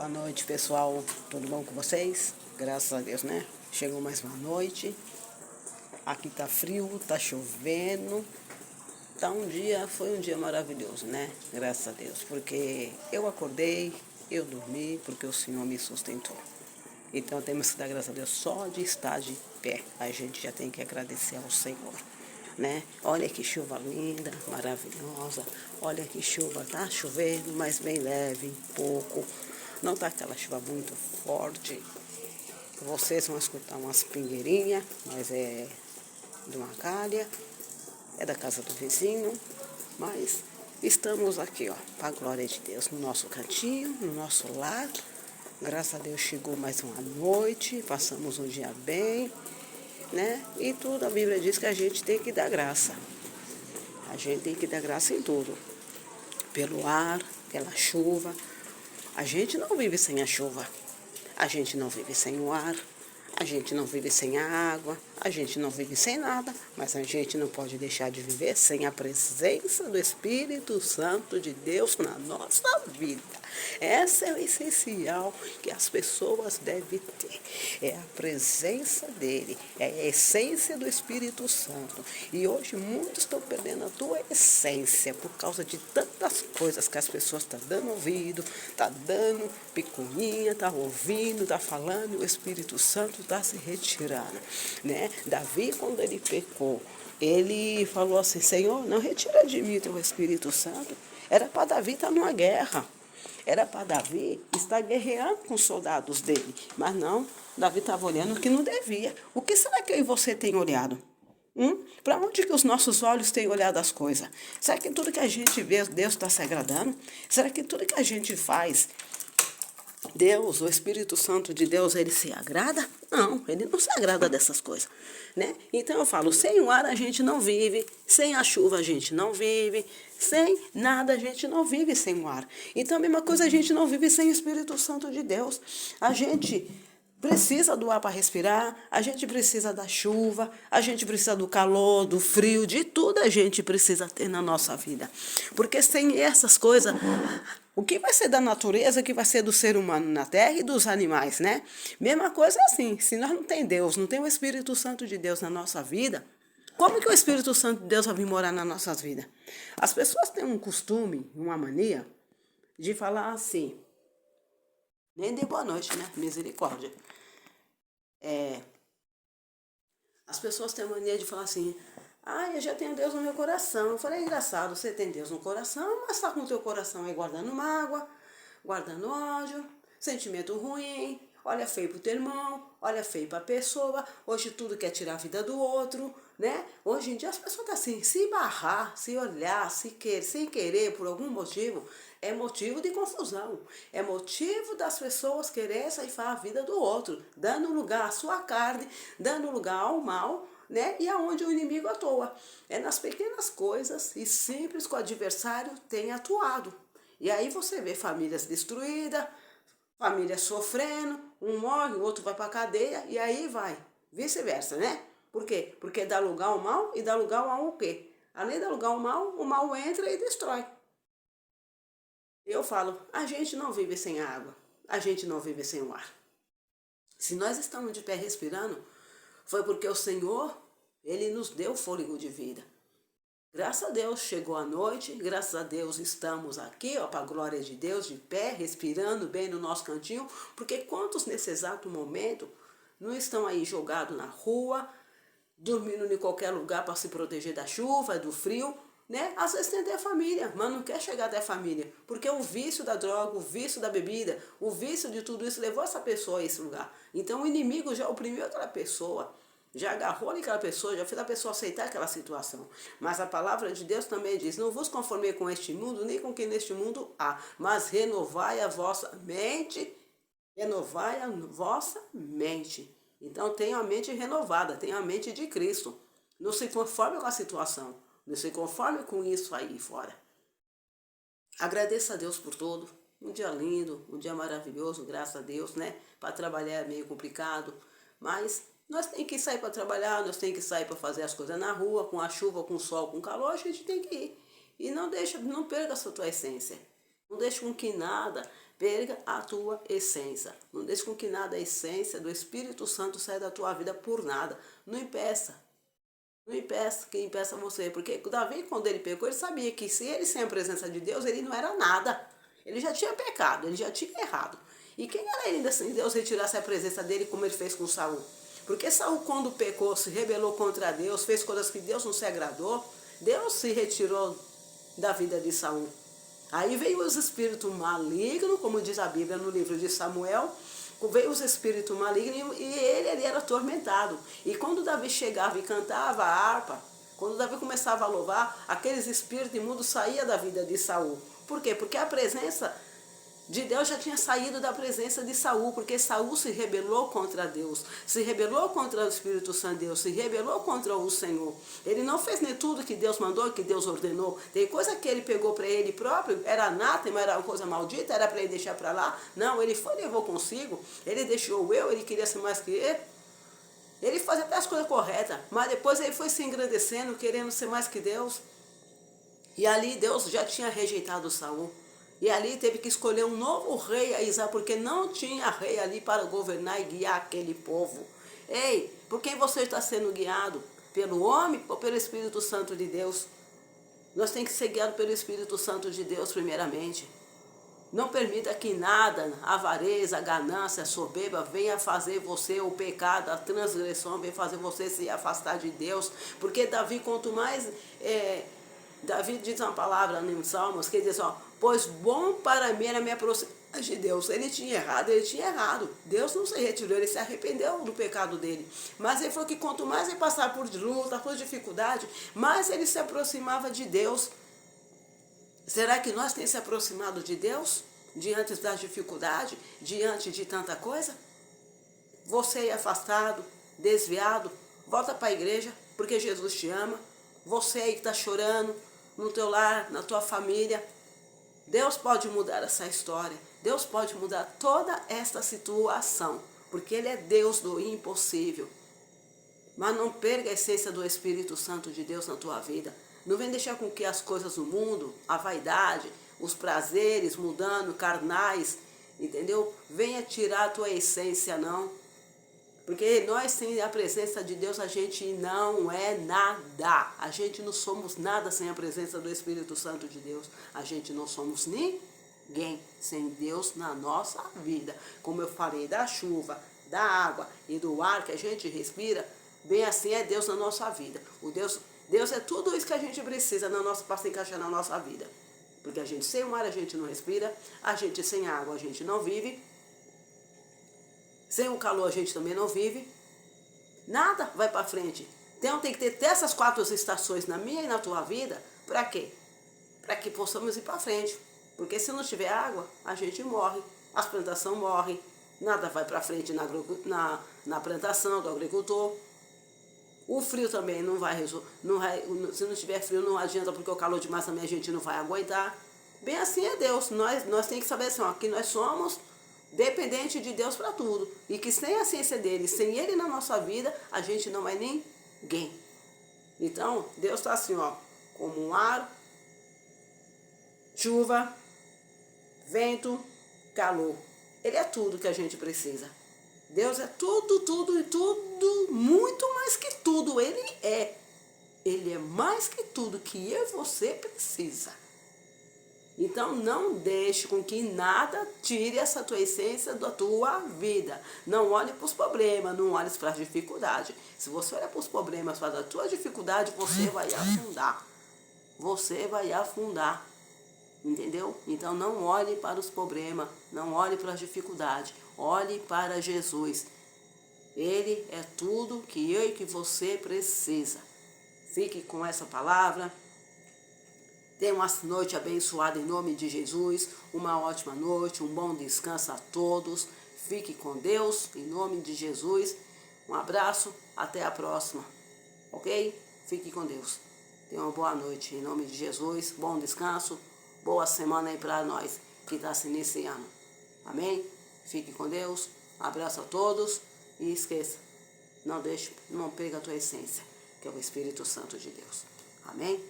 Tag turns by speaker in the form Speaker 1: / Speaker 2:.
Speaker 1: Boa noite, pessoal. Tudo bom com vocês? Graças a Deus, né? Chegou mais uma noite. Aqui tá frio, tá chovendo. Foi um dia maravilhoso, né? Graças a Deus, porque eu acordei, eu dormi, porque o Senhor me sustentou. Então temos que dar graças a Deus só de estar de pé. A gente já tem que agradecer ao Senhor, né? Olha que chuva linda, maravilhosa. Olha que chuva, tá chovendo, mas bem leve, pouco. Não tá aquela chuva muito forte. Vocês vão escutar umas pingueirinhas, mas é de uma calha, é da casa do vizinho, mas estamos aqui, ó, para a glória de Deus, no nosso cantinho, no nosso lar. Graças a Deus chegou mais uma noite, passamos um dia bem, né? E tudo, a Bíblia diz que a gente tem que dar graça. A gente tem que dar graça em tudo. Pelo ar, pela chuva. A gente não vive sem a chuva. A gente não vive sem o ar. A gente não vive sem a água, a gente não vive sem nada, mas a gente não pode deixar de viver sem a presença do Espírito Santo de Deus na nossa vida. Essa é o essencial que as pessoas devem ter. É a presença dele, é a essência do Espírito Santo. E hoje muitos estão perdendo a tua essência por causa de tantas coisas que as pessoas estão dando ouvido, estão dando picuinha, estão ouvindo, estão falando, e o Espírito Santo está se retirando, né? Davi, quando ele pecou, ele falou assim: Senhor, não retira de mim teu Espírito Santo. Era para Davi estar numa guerra. Era para Davi estar guerreando com os soldados dele. Mas não, Davi estava olhando o que não devia. O que será que eu e você tem olhado? Para onde que os nossos olhos têm olhado as coisas? Será que tudo que a gente vê, Deus está se agradando? Será que tudo que a gente faz, Deus, o Espírito Santo de Deus, ele se agrada? Não, ele não se agrada dessas coisas, né? Então eu falo, sem o ar a gente não vive, sem a chuva a gente não vive, sem nada a gente não vive sem o ar. Então a mesma coisa a gente não vive sem o Espírito Santo de Deus. A gente precisa do ar para respirar, a gente precisa da chuva, a gente precisa do calor, do frio, de tudo a gente precisa ter na nossa vida. Porque sem essas coisas, o que vai ser da natureza, o que vai ser do ser humano na terra e dos animais, né? Mesma coisa é assim, se nós não tem Deus, não tem o Espírito Santo de Deus na nossa vida, como que o Espírito Santo de Deus vai vir morar nas nossas vidas? As pessoas têm um costume, uma mania, de falar assim, nem dê boa noite, né? Misericórdia. As pessoas têm a mania de falar assim: eu já tenho Deus no meu coração. Eu falei: é engraçado, você tem Deus no coração, mas está com o teu coração aí guardando mágoa, guardando ódio, sentimento ruim, olha feio pro teu irmão, olha feio pra pessoa. Hoje tudo quer tirar a vida do outro, né? Hoje em dia as pessoas estão assim, se barrar, se olhar, sem querer, por algum motivo, é motivo de confusão. É motivo das pessoas querer ceifar a vida do outro, dando lugar à sua carne, dando lugar ao mal, né? E aonde o inimigo atua. É nas pequenas coisas e simples que o adversário tem atuado. E aí você vê famílias destruídas, famílias sofrendo, um morre, o outro vai para a cadeia, e aí vai, vice-versa, né? Por quê? Porque dá lugar ao mal e dá lugar ao quê? Além de dar lugar ao mal, o mal entra e destrói. Eu falo, a gente não vive sem água, a gente não vive sem o ar. Se nós estamos de pé respirando, foi porque o Senhor, ele nos deu fôlego de vida. Graças a Deus chegou a noite, graças a Deus estamos aqui, ó, para a glória de Deus, de pé, respirando bem no nosso cantinho, porque quantos nesse exato momento não estão aí jogados na rua, dormindo em qualquer lugar para se proteger da chuva, do frio, né? Às vezes tem até família, mas não quer chegar até a família, porque o vício da droga, o vício da bebida, o vício de tudo isso levou essa pessoa a esse lugar. Então o inimigo já oprimiu aquela pessoa, já agarrou aquela pessoa, já fez a pessoa aceitar aquela situação. Mas a palavra de Deus também diz: não vos conformei com este mundo, nem com o que neste mundo há, mas renovai a vossa mente, renovai a vossa mente. Então tenha a mente renovada, tenha a mente de Cristo. Não se conforme com a situação, não se conforme com isso aí fora. Agradeça a Deus por tudo. Um dia lindo, um dia maravilhoso, graças a Deus, né? Para trabalhar é meio complicado, mas nós temos que sair para trabalhar, nós temos que sair para fazer as coisas na rua, com a chuva, com o sol, com o calor, a gente tem que ir. E não perca a sua tua essência. Não deixe com que nada perca a tua essência. Não deixe com que nada, a essência do Espírito Santo saia da tua vida por nada. Não impeça. Não impeça, que impeça você. Porque Davi, quando ele pecou, ele sabia que se ele sem a presença de Deus, ele não era nada. Ele já tinha pecado, ele já tinha errado. E quem era ele ainda se Deus retirasse a presença dele como ele fez com Saul? Porque Saul, quando pecou, se rebelou contra Deus, fez coisas que Deus não se agradou, Deus se retirou da vida de Saul. Aí veio os espíritos malignos, como diz a Bíblia no livro de Samuel, veio os espíritos malignos e ele era atormentado. E quando Davi chegava e cantava a harpa, quando Davi começava a louvar, aqueles espíritos imundos saíam da vida de Saul. Por quê? Porque a presença de Deus já tinha saído da presença de Saul, porque Saul se rebelou contra Deus, se rebelou contra o Espírito Santo de Deus, se rebelou contra o Senhor. Ele não fez nem tudo que Deus mandou, que Deus ordenou. Tem coisa que ele pegou para ele próprio, era anátema, era uma coisa maldita, era para ele deixar para lá. Não, ele foi e levou consigo, ele deixou ele queria ser mais que ele. Ele fazia até as coisas corretas, mas depois ele foi se engrandecendo, querendo ser mais que Deus. E ali Deus já tinha rejeitado Saul. E ali teve que escolher um novo rei a Israel, porque não tinha rei ali para governar e guiar aquele povo. Ei, por quem você está sendo guiado? Pelo homem ou pelo Espírito Santo de Deus? Nós temos que ser guiados pelo Espírito Santo de Deus primeiramente. Não permita que nada, a avareza, a ganância, a soberba venha fazer você, o pecado, a transgressão, venha fazer você se afastar de Deus. Porque Davi, quanto mais... Davi diz uma palavra em Salmos que diz, ó, pois bom para mim era me aproximar de Deus. Ele tinha errado. Deus não se retirou, ele se arrependeu do pecado dele. Mas ele falou que quanto mais ele passava por luta, por dificuldade, mais ele se aproximava de Deus. Será que nós temos se aproximado de Deus diante das dificuldades, diante de tanta coisa? Você é afastado, desviado, volta para a igreja, porque Jesus te ama. Você aí que está chorando no teu lar, na tua família, Deus pode mudar essa história. Deus pode mudar toda esta situação, porque Ele é Deus do impossível. Mas não perca a essência do Espírito Santo de Deus na tua vida. Não vem deixar com que as coisas do mundo, a vaidade, os prazeres mudando, carnais, entendeu? Venha tirar a tua essência, não. Porque nós, sem a presença de Deus, a gente não é nada. A gente não somos nada sem a presença do Espírito Santo de Deus. A gente não somos ninguém sem Deus na nossa vida. Como eu falei, da chuva, da água e do ar que a gente respira, bem assim é Deus na nossa vida. Deus é tudo isso que a gente precisa para se encaixar na nossa vida. Porque a gente sem o ar a gente não respira, a gente sem água a gente não vive. Sem o calor a gente também não vive. Nada vai para frente. Então tem que ter essas 4 estações na minha e na tua vida. Para quê? Para que possamos ir para frente. Porque se não tiver água, a gente morre. As plantações morrem. Nada vai para frente na plantação do agricultor. O frio também não vai, se não tiver frio não adianta, porque o calor demais também a gente não vai aguentar. Bem assim é Deus. Nós temos que saber assim, ó, que nós somos dependente de Deus para tudo. E que sem a ciência dele, sem ele na nossa vida, a gente não é ninguém. Então, Deus está assim, ó, como um ar, chuva, vento, calor. Ele é tudo que a gente precisa. Deus é tudo, tudo e tudo, muito mais que tudo. Ele é. Ele é mais que tudo que eu e você precisa. Então não deixe com que nada tire essa tua essência da tua vida. Não olhe para os problemas, não olhe para as dificuldades. Se você olhar para os problemas, para a tua dificuldade, você vai afundar. Você vai afundar. Entendeu? Então não olhe para os problemas, não olhe para as dificuldades. Olhe para Jesus. Ele é tudo que eu e que você precisa. Fique com essa palavra. Tenha uma noite abençoada em nome de Jesus, uma ótima noite, um bom descanso a todos. Fique com Deus em nome de Jesus. Um abraço, até a próxima, ok? Fique com Deus. Tenha uma boa noite em nome de Jesus, bom descanso, boa semana aí para nós que está se iniciando. Amém? Fique com Deus, abraço a todos e esqueça, não perca a tua essência, que é o Espírito Santo de Deus. Amém?